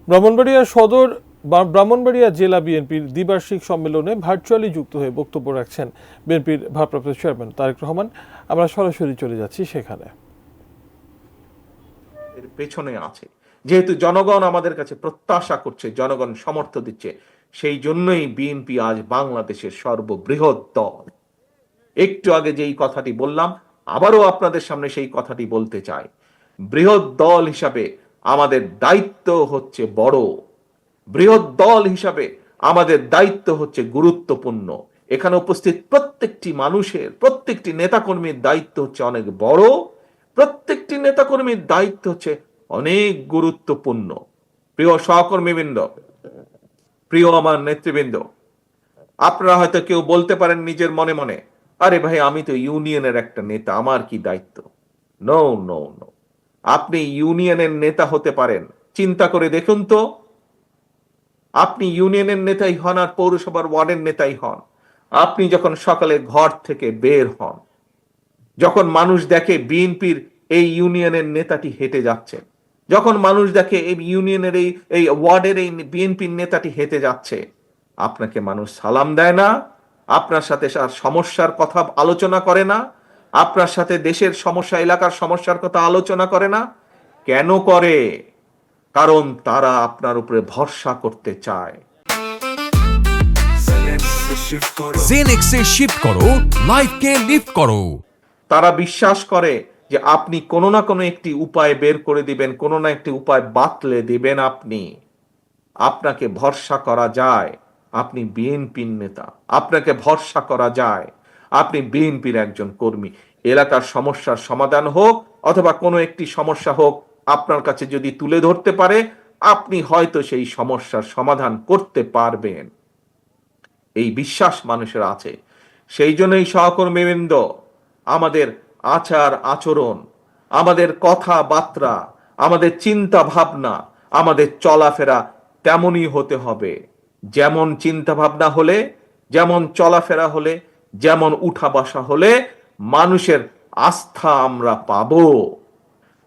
ব্রাহ্মণবাড়িয়া সদর ব্রাহ্মণবাড়িয়া জেলা বিএনপির দ্বিবার্ষিক সম্মেলনে ভার্চুয়ালি যুক্ত হয়ে বক্তব্য রাখছেন বিএনপির ভারপ্রাপ্ত চেয়ারম্যান তারেক রহমান। আমরা সরাসরি চলে যাচ্ছি সেখানে। এর পেছনে আছে যেহেতু জনগণ আমাদের কাছে প্রত্যাশা করছে, জনগণ সমর্থন দিচ্ছে, সেই জন্যই বিএনপি আজ বাংলাদেশের সর্ববৃহৎ দল। একটু আগে যেই কথাটি বললাম, আবারও আপনাদের সামনে সেই কথাটি বলতে চাই। বৃহৎ দল হিসাবে আমাদের দায়িত্ব হচ্ছে বড়, বৃহৎ দল হিসাবে আমাদের দায়িত্ব হচ্ছে গুরুত্বপূর্ণ। এখানে উপস্থিত প্রত্যেকটি মানুষের, প্রত্যেকটি নেতাকর্মীর দায়িত্ব হচ্ছে অনেক বড়, প্রত্যেকটি নেতাকর্মীর দায়িত্ব হচ্ছে অনেক গুরুত্বপূর্ণ। প্রিয় সহকর্মীবৃন্দ, প্রিয় আমার নেতৃবৃন্দ, আপনারা হয়তো কেউ বলতে পারেন নিজের মনে মনে, আরে ভাই আমি তো ইউনিয়নের একটা নেতা, আমার কি দায়িত্ব? নো নো নো, আপনি ইউনিয়নের নেতা হতে পারেন, চিন্তা করে দেখুন তো, আপনি ইউনিয়নের নেতাই হন আর পৌরসভার ওয়ার্ডের নেতাই হন, আপনি যখন সকালে ঘর থেকে বের হন, যখন মানুষ দেখে বিএনপির এই ইউনিয়নের নেতাটি হেঁটে যাচ্ছে, যখন মানুষ দেখে এই ইউনিয়নের এই ওয়ার্ডের এই বিএনপির নেতাটি হেঁটে যাচ্ছে, আপনাকে মানুষ সালাম দেয় না? আপনার সাথে সমস্যার কথা আলোচনা করে না? আপনার সাথে দেশের সমস্যা, এলাকার সমস্যার কথা আলোচনা করে না? কেন করে? কারণ তারা আপনার উপরে ভরসা করতে চায়। জেনেক্সে শিফট করো, লাইফকে লিফট করো। তারা বিশ্বাস করে যে আপনি কোনো না কোনো একটি উপায় বের করে দিবেন, কোনো না একটি উপায় বাতলে দিবেন। আপনাকে ভরসা করা যায়, আপনি বিএনপির নেতা, আপনাকে ভরসা করা যায়, আপনি বিএনপির একজন কর্মী। এলাকার সমস্যার সমাধান হোক অথবা কোনো একটি সমস্যা হোক, আপনার কাছে যদি তুলে ধরতে পারে, আপনি হয়তো সেই সমস্যার সমাধান করতে পারবেন। এই বিশ্বাস মানুষের আছে। সেই জন্যই সহকর্মীবৃন্দ, আমাদের আচার আচরণ, আমাদের কথাবার্তা, আমাদের চিন্তা ভাবনা, আমাদের চলাফেরা তেমনই হতে হবে। যেমন চিন্তা ভাবনা হলে, যেমন চলাফেরা হলে, যেমন উঠা বসা হলে মানুষের আস্থা আমরা পাবো।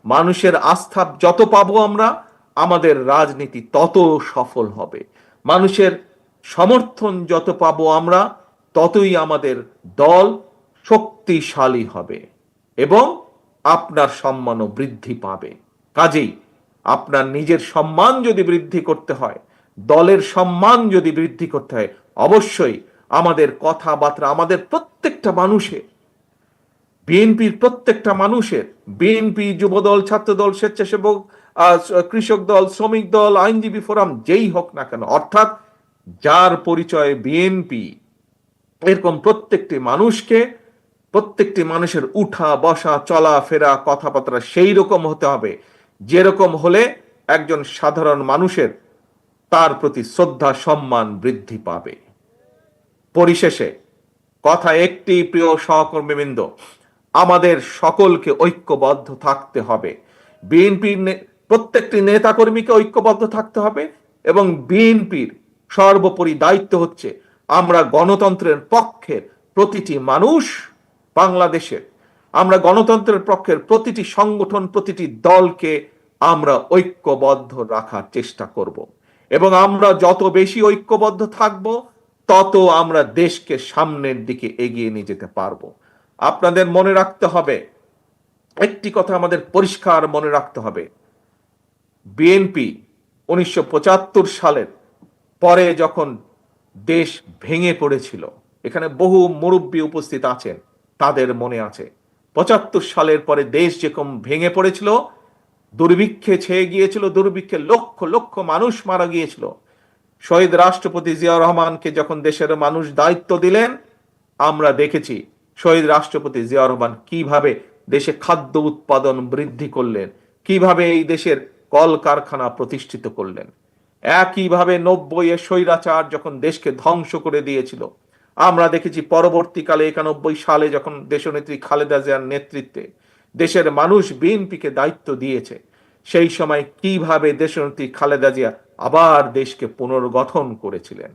মানুষের আস্থা যত পাবো আমরা, আমাদের রাজনীতি তত সফল হবে। মানুষের সমর্থন যত পাবো আমরা, ততই আমাদের দল শক্তিশালী হবে এবং আপনার সম্মানও বৃদ্ধি পাবে। কাজেই আপনার নিজের সম্মান যদি বৃদ্ধি করতে হয়, দলের সম্মান যদি বৃদ্ধি করতে হয়, অবশ্যই আমাদের কথাবার্তা, আমাদের প্রত্যেকটা মানুষের, বিএনপির প্রত্যেকটা মানুষের, বিএনপি, যুবদল, ছাত্রদল, স্বেচ্ছাসেবক, কৃষক দল, শ্রমিক দল, আইনজীবী ফোরাম, যেই হোক না কেন, অর্থাৎ যার পরিচয় বিএনপি, এরকম প্রত্যেকটি মানুষকে, প্রত্যেকটি মানুষের উঠা বসা চলাফেরা কথাবার্তা সেই রকম হতে হবে, যেরকম হলে একজন সাধারণ মানুষের তার প্রতি শ্রদ্ধা সম্মান বৃদ্ধি পাবে। পরিশেষে কথা একটি, প্রিয় সহকর্মীবৃন্দ, আমাদের সকলকে ঐক্যবদ্ধ থাকতে হবে। বিএনপির প্রত্যেকটি নেতাকর্মীকে ঐক্যবদ্ধ থাকতে হবে এবং বিএনপির সর্বোপরি দায়িত্ব হচ্ছে আমরা গণতন্ত্রের পক্ষের প্রতিটি মানুষ বাংলাদেশের, আমরা গণতন্ত্রের পক্ষের প্রতিটি সংগঠন, প্রতিটি দলকে আমরা ঐক্যবদ্ধ রাখার চেষ্টা করব এবং আমরা যত বেশি ঐক্যবদ্ধ থাকব, তত আমরা দেশকে সামনের দিকে এগিয়ে নিয়ে যেতে পারবো। আপনাদের মনে রাখতে হবে, একটি কথা আমাদের পরিষ্কার মনে রাখতে হবে, বিএনপি 1975 সালের পরে যখন দেশ ভেঙে পড়েছিল, এখানে বহু মুরব্বী উপস্থিত আছেন, তাদের মনে আছে 75 সালের পরে দেশ যেরকম ভেঙে পড়েছিল, দুর্ভিক্ষে ছেয়ে গিয়েছিল, দুর্ভিক্ষে লক্ষ লক্ষ মানুষ মারা গিয়েছিল। শহীদ রাষ্ট্রপতি জিয়াউর রহমানকে যখন দেশের মানুষ দায়িত্ব দিলেন, আমরা দেখেছি শহীদ রাষ্ট্রপতি জিয়াউর রহমান কিভাবে দেশে খাদ্য উৎপাদন বৃদ্ধি করলেন, কিভাবে এই দেশের কলকারখানা প্রতিষ্ঠিত করলেন। একইভাবে 90-এ স্বৈরাচার যখন দেশকে ধ্বংস করে দিয়েছিল, আমরা দেখেছি পরবর্তীকালে 91 সালে যখন দেশনেত্রী খালেদা জিয়ার নেতৃত্বে দেশের মানুষ বিএনপিকে দায়িত্ব দিয়েছে, সেই সময় কিভাবে দেশনেত্রী খালেদা জিয়া আবার দেশকে পুনর্গঠন করেছিলেন।